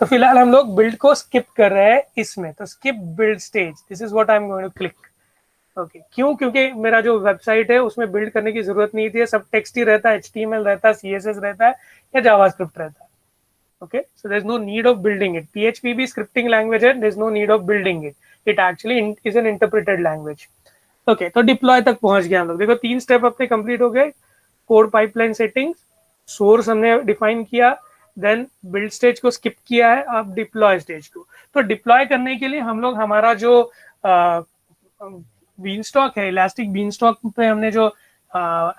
तो फिलहाल हम लोग बिल्ड को स्किप कर रहे हैं इसमें, तो skip build stage, this is what I am going to click. Okay, क्यों? क्योंकि मेरा जो वेबसाइट है उसमें बिल्ड करने की जरूरत नहीं थी, सब टेक्स्ट ही रहता है, HTML रहता है, CSS रहता है या जावास्क्रिप्ट रहता है। Okay, so there's no need of building it. PHP भी scripting language है, there's no need of building it. It actually is an interpreted language. Okay, तो डिप्लॉय तक पहुंच गया हम लोग। देखो 3 स्टेप अपने कंप्लीट हो गए। कोड पाइपलाइन सेटिंग्स, सोर्स हमने डिफाइन किया, देन बिल्ड स्टेज को स्किप किया है, अब डिप्लॉय स्टेज को। तो डिप्लॉय करने के लिए हम लोग हमारा जो बीनस्टॉक है, इलास्टिक बीनस्टॉक पे हमने जो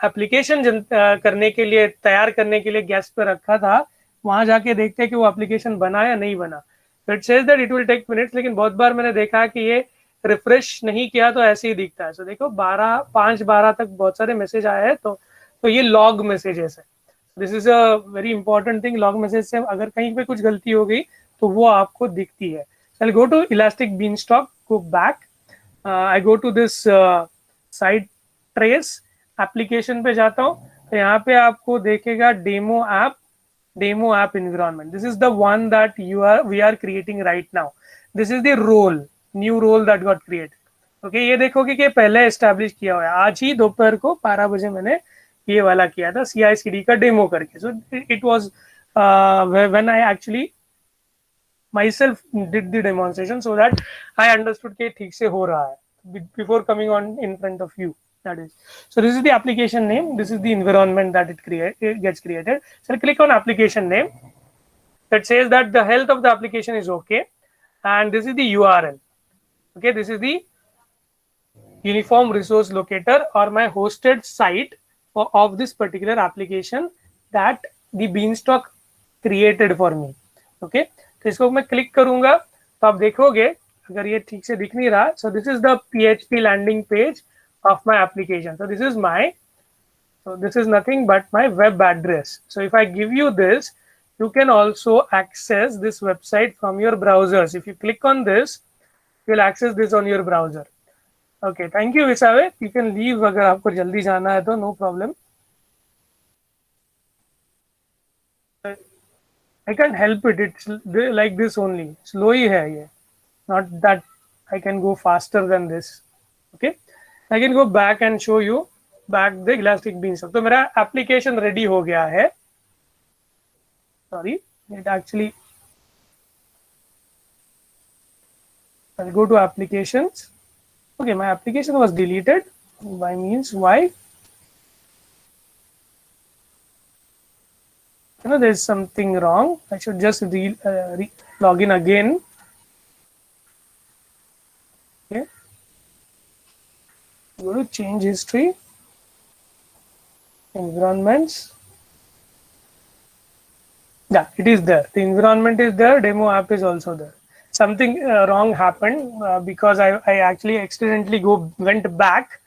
एप्लीकेशन करने के लिए, तैयार करने के लिए गेस्ट पे रखा था, वहां जाके देखते हैं कि वो एप्लीकेशन बना या नहीं बना। तो it says that it will take minutes, लेकिन बहुत बार मैंने देखा कि ये रिफ्रेश नहीं किया तो ऐसे ही दिखता है। सो देखो 5-12 तक बहुत सारे मैसेज आए हैं, तो ये लॉग मैसेजेस है। This is a very important thing. Log message से अगर कहीं पे कुछ गलती हो गई तो वो आपको दिखती है। So I'll go to Elastic Beanstalk, go back. I go to this site trace, application पे जाता हूँ, तो यहाँ पे आपको देखेगा demo app environment. This is the one that we are creating right now. This is the new role that got created. Okay, ये देखोगे कि पहले एस्टेब्लिश किया हुआ है, आज ही दोपहर को 12 बजे मैंने ये वाला किया था, CI/CD का डेमो करके। So it was when I actually myself did the demonstration so that I understood कि ठीक से हो रहा है before coming on in front of you. That is, so this is the application name, this is the environment that it gets created. So I'll click on application name. That says that the health of the application is okay, and this is the URL. Okay, this is the uniform resource locator or my hosted site of this particular application that the Beanstalk created for me. Okay, तो इसको मैं click करूंगा तो आप देखोगे अगर ये ठीक से दिख नहीं रहा, so this is the PHP landing page of my application. So this is nothing but my web address. So if I give you this, you can also access this website from your browsers. If you click on this, you will access this on your browser. Okay, thank you Visave. You can leave अगर आपको जल्दी जाना है तो, no problem. I can't help it. It's like this only. Slow ही है ये. Not that I can go faster than this. Okay, I can go back and show you back the Elastic Beanstalk. तो मेरा application ready हो गया है. Sorry, it actually. I'll go to applications. Okay, my application was deleted. By means why? You know, there's something wrong. I should just log in again. Okay, go to change history, environments. Yeah, it is there. The environment is there. Demo app is also there. Something wrong happened because I actually accidentally went back,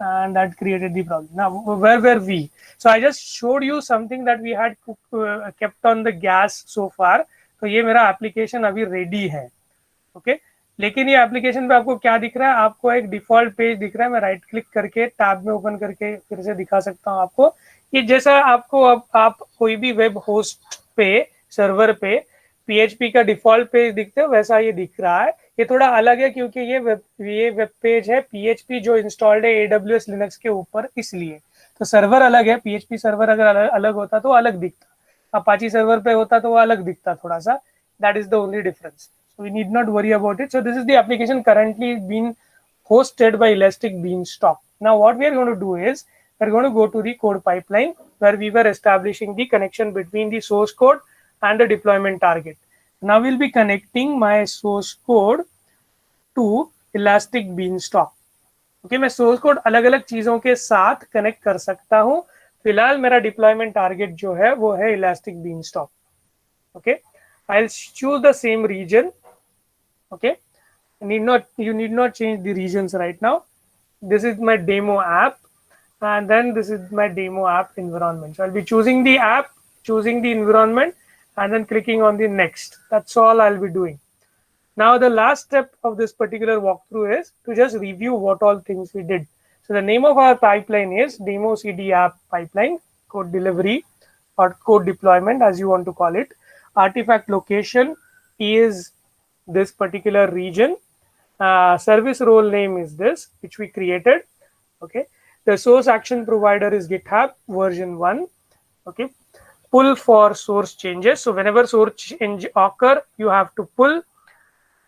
and that created the problem. Now, where were we? So I just showed you something that we had kept on the gas so far. तो ये मेरा application अभी ready है। Okay, लेकिन ये application पे आपको क्या दिख रहा है? आपको एक डिफॉल्ट पेज दिख रहा है। मैं राइट क्लिक करके टैब में ओपन करके फिर से दिखा सकता हूँ आपको। ये जैसा आपको अब आप कोई भी वेब होस्ट पे, सर्वर पे PHP का डिफॉल्ट पेज दिखते हो, वैसा ये दिख रहा है। ये थोड़ा अलग है क्योंकि ये वेब पेज है PHP जो इंस्टॉल्ड है AWS लिनक्स के ऊपर, इसलिए। तो सर्वर अलग है, PHP सर्वर अगर अलग होता तो अलग दिखता, अपाची सर्वर पे होता तो वो अलग दिखता थोड़ा सा। That is the only difference, so we need not worry about it. So this is the application currently being hosted by Elastic Beanstalk. Now what we are going to do is we're going to go to the code pipeline where we were establishing the connection between the source code and the deployment target. Now we'll be connecting my source code to Elastic Beanstalk. Okay, मैं source code अलग अलग चीजों के साथ connect कर सकता हूँ। फिलहाल मेरा डिप्लॉयमेंट टारगेट जो है वो है Elastic Beanstalk. Okay, I'll choose the same region. Okay, you need not change the regions right now. This is my demo app, and then this is my demo app environment. So I'll be choosing the app, choosing the environment, and then clicking on the next. That's all I'll be doing. Now the last step of this particular walkthrough is to just review what all things we did. So the name of our pipeline is demo CD app pipeline, code delivery or code deployment as you want to call it, artifact location, is this particular region. Service role name is this, which we created. Okay, the source action provider is GitHub version 1. Okay, pull for source changes. So whenever source change occur, you have to pull.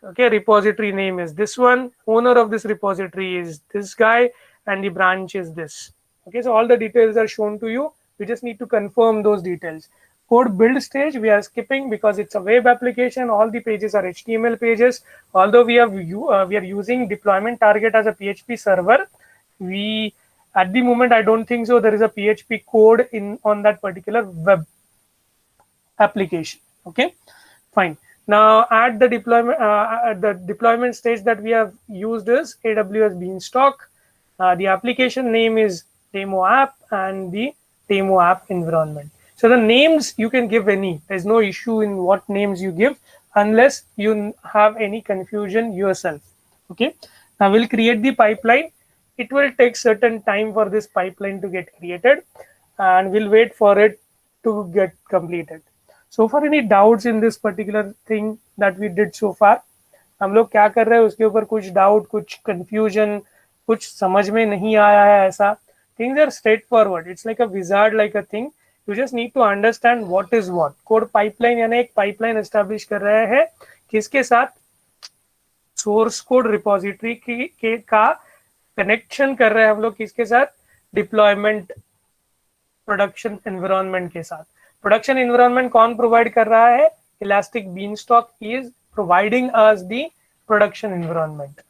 Okay, repository name is this one, owner of this repository is this guy, and the branch is this. Okay, so all the details are shown to you. We just need to confirm those details. Code build stage we are skipping because it's a web application. All the pages are HTML pages. Although we are using deployment target as a PHP server, we at the moment I don't think so there is a PHP code in on that particular web application. Okay, fine. Now at the deployment stage that we have used is AWS Beanstalk. The application name is demo app and the demo app environment. So the names you can give any. There's no issue in what names you give unless you have any confusion yourself. Okay. Now we'll create the pipeline. It will take certain time for this pipeline to get created, and we'll wait for it to get completed. So far any doubts in this particular thing that we did so far? हम लोग क्या कर रहे हैं उसके ऊपर कुछ doubt, कुछ कंफ्यूजन, कुछ समझ में नहीं आया है ऐसा? Things are straightforward. It's like a wizard like a thing. You just need to understand what is what. Code pipeline यानी एक pipeline establish कर रहे हैं किसके साथ? Source code repository के का connection कर रहे हैं हम लोग किसके साथ? Deployment production environment के साथ. Production environment कौन provide कर रहा है? Elastic Beanstalk is providing us the production environment.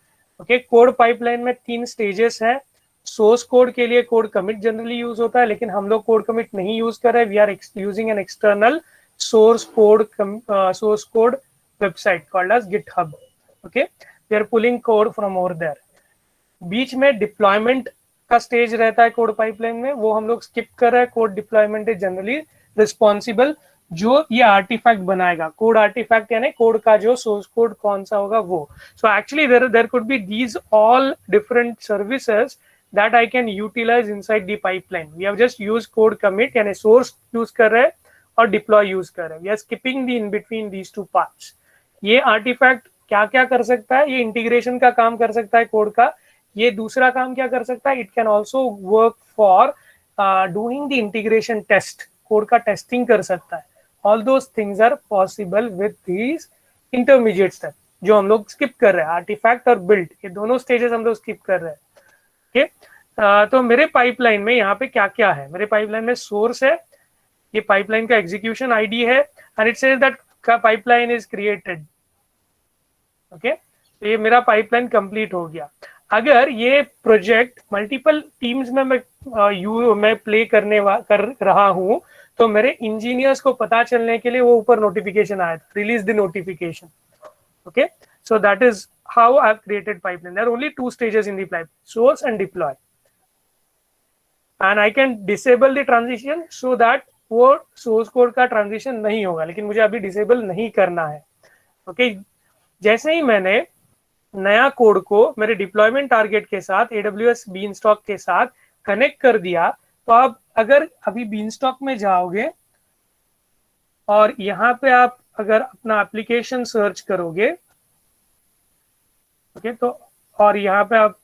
Okay, code pipeline में 3 stages हैं. Source code के लिए code commit generally use होता है, लेकिन हम लोग code commit नहीं use कर रहे. We are using an external source code website called as GitHub. Okay, we are pulling code from over there. बीच में deployment का stage रहता है code pipeline में, वो हम लोग skip कर रहे हैं. Code deployment is generally responsible जो ये आर्टिफैक्ट बनाएगा. कोड आर्टिफैक्ट यानी कोड का जो सोर्स कोड कौन सा होगा वो. So actually there could be these all different services that I can utilize inside the pipeline. We have just use code commit यानी सोर्स यूज कर रहे हैं और डिप्लॉय यूज कर रहे हैं. We are skipping the in between these two parts. ये artifact क्या क्या कर सकता है? ये इंटीग्रेशन का काम कर सकता है कोड का. ये दूसरा काम क्या कर सकता है? It can also work for doing the integration test. Code का टेस्टिंग कर सकता है. All those things are possible with these intermediate steps जो हम लोग skip कर रहे हैं. आर्टिफैक्ट और बिल्ड ये दोनों स्टेजेस हम लोग skip कर रहे हैं. okay? तो मेरे पाइपलाइन में यहाँ पे क्या क्या है? मेरे पाइपलाइन में सोर्स है, ये पाइपलाइन का एग्जीक्यूशन आईडी है, एंड इट सेज दैट का पाइपलाइन इज क्रिएटेड. ओके, तो ये मेरा पाइपलाइन कंप्लीट हो गया. अगर ये प्रोजेक्ट मल्टीपल टीम्स में मैं प्ले कर रहा हूँ तो मेरे इंजीनियर्स को पता चलने के लिए वो ऊपर नोटिफिकेशन आया था, release the notification. Okay, so that is how I have created pipeline. There are only 2 stages in the pipeline, source and deploy. And I can disable the transition so that वो source code का transition नहीं होगा, लेकिन मुझे अभी disable नहीं करना है. ओके, जैसे ही मैंने नया कोड को मेरे डिप्लॉयमेंट टारगेट के साथ AWS Beanstalk के साथ कनेक्ट कर दिया, तो आप अगर अभी Beanstalk में जाओगे और यहाँ पे आप अगर अपना एप्लीकेशन सर्च करोगे, ओके, तो और यहाँ पे आप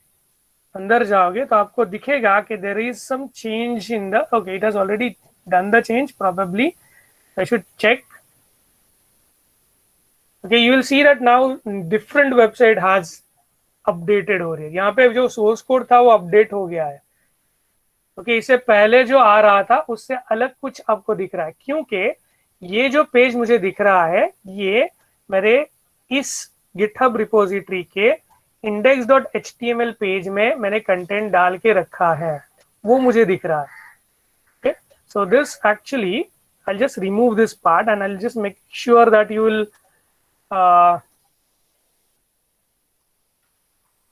अंदर जाओगे तो आपको दिखेगा कि there is some change in the, okay, it has already done the change, probably I should check. Okay, you will see that now different website has updated हो रही है. यहाँ पे जो सोर्स कोड था वो अपडेट हो गया है. ओके, इससे पहले जो आ रहा था उससे अलग कुछ आपको दिख रहा है, क्योंकि ये जो पेज मुझे दिख रहा है ये मेरे इस GitHub रिपोजिटरी के index.html पेज में मैंने कंटेंट डाल के रखा है, वो मुझे दिख रहा है. Okay, so this actually I'll just remove this part and I'll just make sure that you will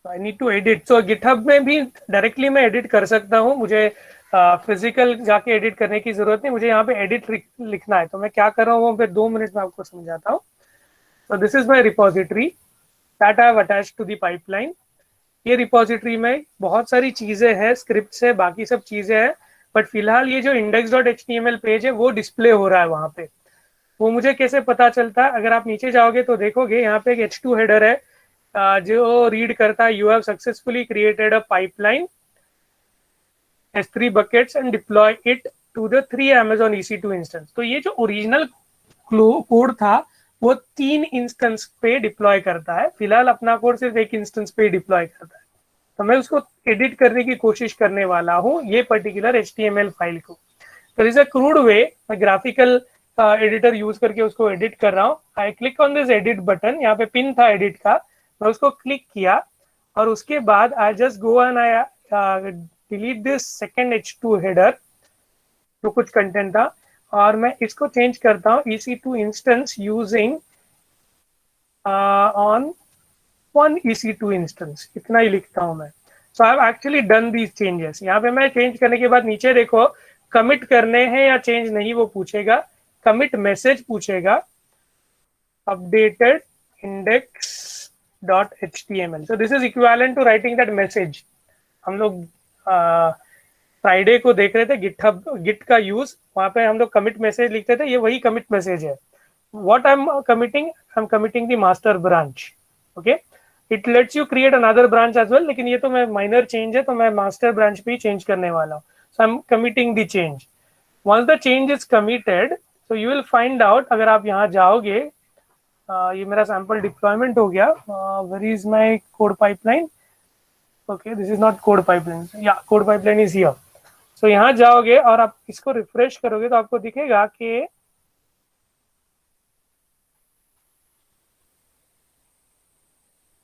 I need to edit. So GitHub में भी डायरेक्टली मैं एडिट कर सकता हूँ, मुझे फिजिकल जाके एडिट करने की जरूरत नहीं. मुझे यहाँ पे एडिट लिखना है, तो मैं क्या कर रहा हूँ वो फिर 2 मिनट में आपको समझाता हूँ. So this is my repository that I have attached to the pipeline. ये रिपोजिटरी में बहुत सारी चीजें हैं, स्क्रिप्ट्स है, बाकी सब चीजें हैं, बट फिलहाल ये जो index.html पेज है वो डिस्प्ले हो रहा है वहां पे. वो मुझे कैसे पता चलता है? अगर आप नीचे जाओगे तो देखोगे यहाँ पे एक H2 हेडर है जो रीड करता है, you have successfully created a pipeline S3 buckets and deploy it to the 3 Amazon EC2 instance. तो ये जो ओरिजिनल कोड था वो 3 इंस्टेंस पे डिप्लॉय करता है, फिलहाल अपना कोड सिर्फ एक इंस्टेंस पे डिप्लॉय करता है। तो मैं उसको एडिट करने की कोशिश करने वाला हूँ ये पर्टिकुलर HTML फाइल को। तो इज अ क्रूड वे, मैं ग्राफिकल एडिटर यूज करके उसको एडिट कर रहा हूँ। I click on this edit button, यहाँ पे पिन था एडिट का, मैं उसको क्लिक किया और उसके बाद I just go and I delete this second H2 header जो कुछ कंटेंट था, और मैं इसको चेंज करता हूँ EC2 instance using on 1 EC2 instance, इतना ही लिखता हूँ मैं। So I have actually done these changes. यहाँ पे मैं चेंज करने के बाद नीचे देखो कमिट करने हैं या चेंज नहीं वो पूछेगा, कमिट मैसेज पूछेगा, updated index dot HTML। So this is equivalent to writing that message. हम लोग फ्राइडे को देख रहे थे गिट का यूज, वहां पे हम लोग कमिट मैसेज लिखते थे, ये वही कमिट मैसेज है। What I am committing the master branch. Okay, it lets you create another branch as well, लेकिन ये तो मैं माइनर चेंज है तो मैं मास्टर ब्रांच पे ही चेंज करने वाला हूँ। So I am committing the change. Once the change is committed so you will find out, अगर आप यहाँ जाओगे, ये मेरा सैम्पल डिप्लॉयमेंट हो गया। Where is my code pipeline? Okay, this is not code pipeline, या code pipeline is here. So यहाँ जाओगे और आप इसको रिफ्रेश करोगे तो आपको दिखेगा कि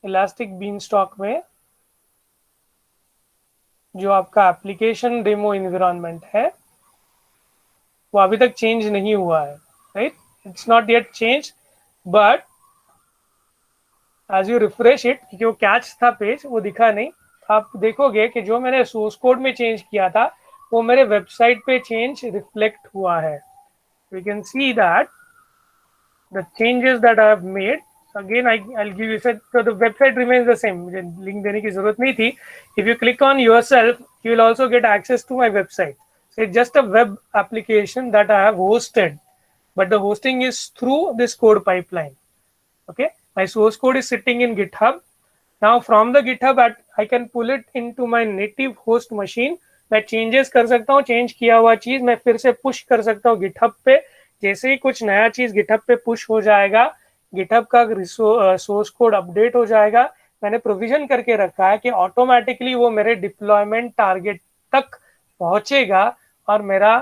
इलास्टिक बीनस्टॉक में जो आपका एप्लीकेशन डेमो एनवायरनमेंट है वो अभी तक चेंज नहीं हुआ है, right? It's not yet change, but as you refresh it, क्योंकि वो कैच था पेज, वो दिखा नहीं, आप देखोगे कि जो मैंने सोर्स कोड में चेंज किया था वो मेरे वेबसाइट पे चेंज रिफ्लेक्ट हुआ है। We can see that the changes that I have made. So again, I'll give you, so the website remains the same. मुझे link देने की जरूरत नहीं थी. If you click on yourself, you will also get access to my website. So it's just a web application that I have hosted, but the hosting is through this code pipeline. Okay, my source code is sitting in GitHub. Now from the GitHub, I can pull it into my native host machine. मैं changes कर सकता हूँ, change किया हुआ चीज मैं फिर से push कर सकता हूँ GitHub पे। जैसे ही कुछ नया चीज GitHub पे पुश हो जाएगा, GitHub का सोर्स कोड अपडेट हो जाएगा। मैंने प्रोविजन करके रखा है कि ऑटोमेटिकली वो मेरे डिप्लॉयमेंट टारगेट तक पहुंचेगा और मेरा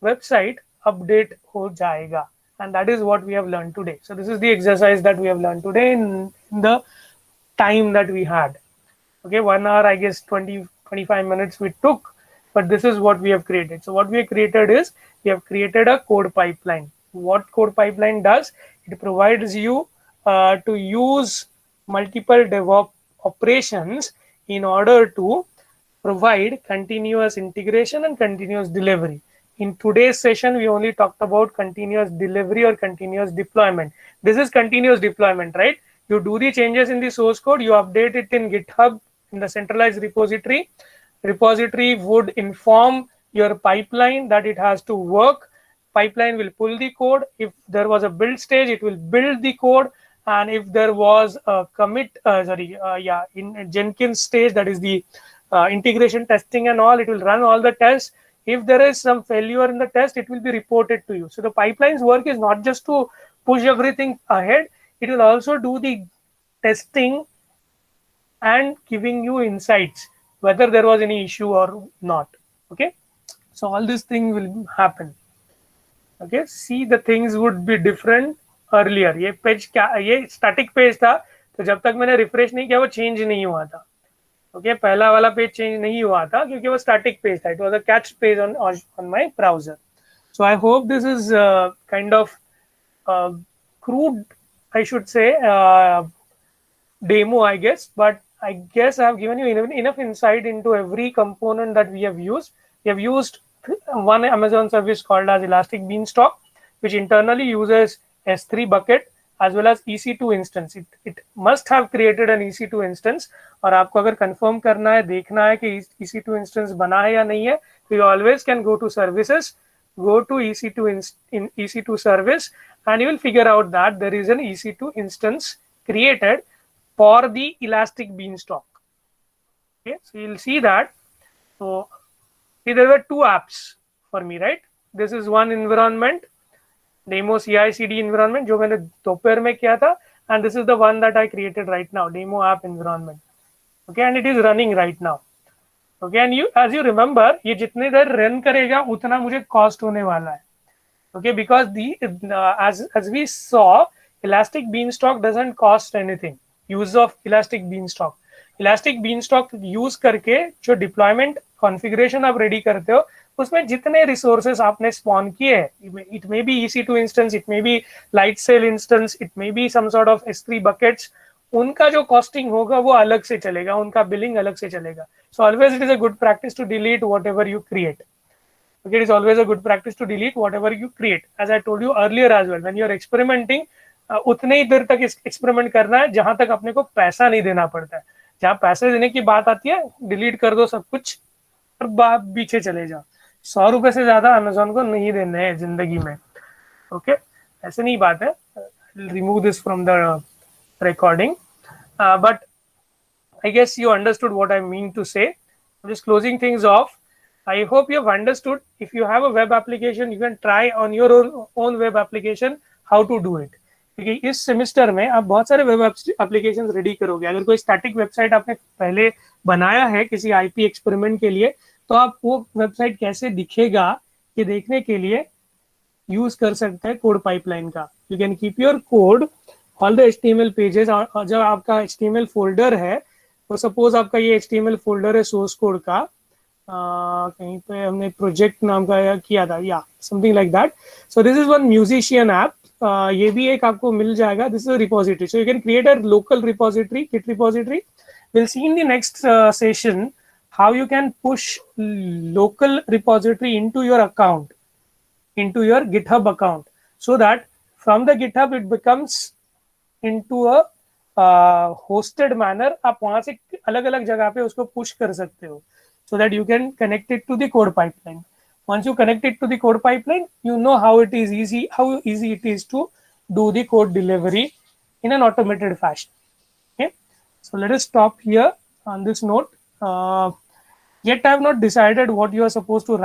वेबसाइट अपडेट हो जाएगा। And that is what we have learn today. So this is the exercise that we have learn today in the time that we had. Okay, 1 hour, I guess 20-25 minutes we took, but this is what we have created. So what we have created is we have created a code pipeline. What code pipeline does, it provides you to use multiple DevOps operations in order to provide continuous integration and continuous delivery. In today's session, we only talked about continuous delivery or continuous deployment. This is continuous deployment, right? You do the changes in the source code, you update it in GitHub in the centralized repository. Repository would inform your pipeline that it has to work. Pipeline will pull the code. If there was a build stage, it will build the code. And if there was a commit, in Jenkins stage, that is the integration testing and all, it will run all the tests. If there is some failure in the test, it will be reported to you. So the pipeline's work is not just to push everything ahead, it will also do the testing and giving you insights whether there was any issue or not. Okay, so all these things will happen. Okay, see, the things would be different earlier. ये page क्या, ये static page था, तो जब तक मैंने refresh नहीं किया वो चेंज नहीं हुआ था। ओके, पहला वाला पेज चेंज नहीं हुआ था क्योंकि वो स्टैटिक पेज था। It was a catch page on my browser. So I hope this is kind of crude, I should say, demo, I guess, but I guess I have given you enough insight into every component that we have used. We have used one Amazon service called as Elastic Beanstalk, which internally uses S3 bucket as well as EC2 instance. It must have created an EC2 instance. और आपको अगर confirm करना है, देखना है कि EC2 instance बना है या नहीं है, तो you always can go to services, go to in EC2 service, and you will figure out that there is an EC2 instance created for the Elastic Beanstalk. Okay, so you'll see that. So see, there were two apps for me, right? This is one environment, demo CI/CD environment, जो मैंने दोपहर में किया था, and this is the one that I created right now, demo app environment. Okay, and it is running right now. Okay, and you, as you remember, ये जितने देर run करेगा उतना मुझे कॉस्ट होने वाला है. Okay, because the as we saw, Elastic Beanstalk doesn't cost anything. Use of Elastic Beanstalk. Elastic Beanstalk use करके जो डिप्लॉयमेंट कॉन्फ़िगरेशन आप रेडी करते हो, उसमें जितने रिसोर्सेस आपने स्पॉन किए, it may be EC2 instance, it may be light sail instance, it may be some sort of S3 buckets, उनका जो कॉस्टिंग होगा वो अलग से चलेगा, उनका बिलिंग अलग से चलेगा. So always it is a good practice to delete whatever you create. Okay, it is always a good practice to delete whatever you create. As I told you earlier as well, when you are experimenting, उतने ही देर तक experiment करना है जहां तक अपने को पैसा नहीं देना पड़ता है. जहां पैसे देने की बात आती है, डिलीट कर दो सब कुछ और पीछे चले जाओ. 100 रुपए से ज्यादा अमेजोन को नहीं देने हैं जिंदगी में. ओके, ऐसे नहीं बात है. Remove this from the recording, but I guess you understood what I mean to say. I'm just closing things off. I hope you have understood. If you have a web application, you can try on your own web application how to do it. क्योंकि इस semester में आप बहुत सारे web applications ready करोगे. अगर कोई static website आपने पहले बनाया है किसी आईपी एक्सपेरिमेंट के लिए, तो आप वो वेबसाइट कैसे दिखेगा ये देखने के लिए यूज कर सकते हैं कोड पाइपलाइन का. You can keep your code all the HTML pages. और जब आपका HTML फोल्डर है, तो सपोज आपका ये HTML फोल्डर है सोर्स कोड का, कहीं पे हमने प्रोजेक्ट नाम का किया था, या something like that. So this is one musician app. ये भी एक आपको मिल जाएगा. This is a repository, so you can create a local repository, git repository. Will see in the next session how you can push local repository into your account, into your GitHub account, so that from the GitHub it becomes into a hosted manner. आप वहां से अलग अलग जगह पे उसको push कर सकते हो, so that you can connect it to the code pipeline. Once you connect it to the code pipeline, you know how easy it is to do the code delivery in an automated fashion. Okay, so let us stop here on this note. Yet I have not decided what you are supposed to write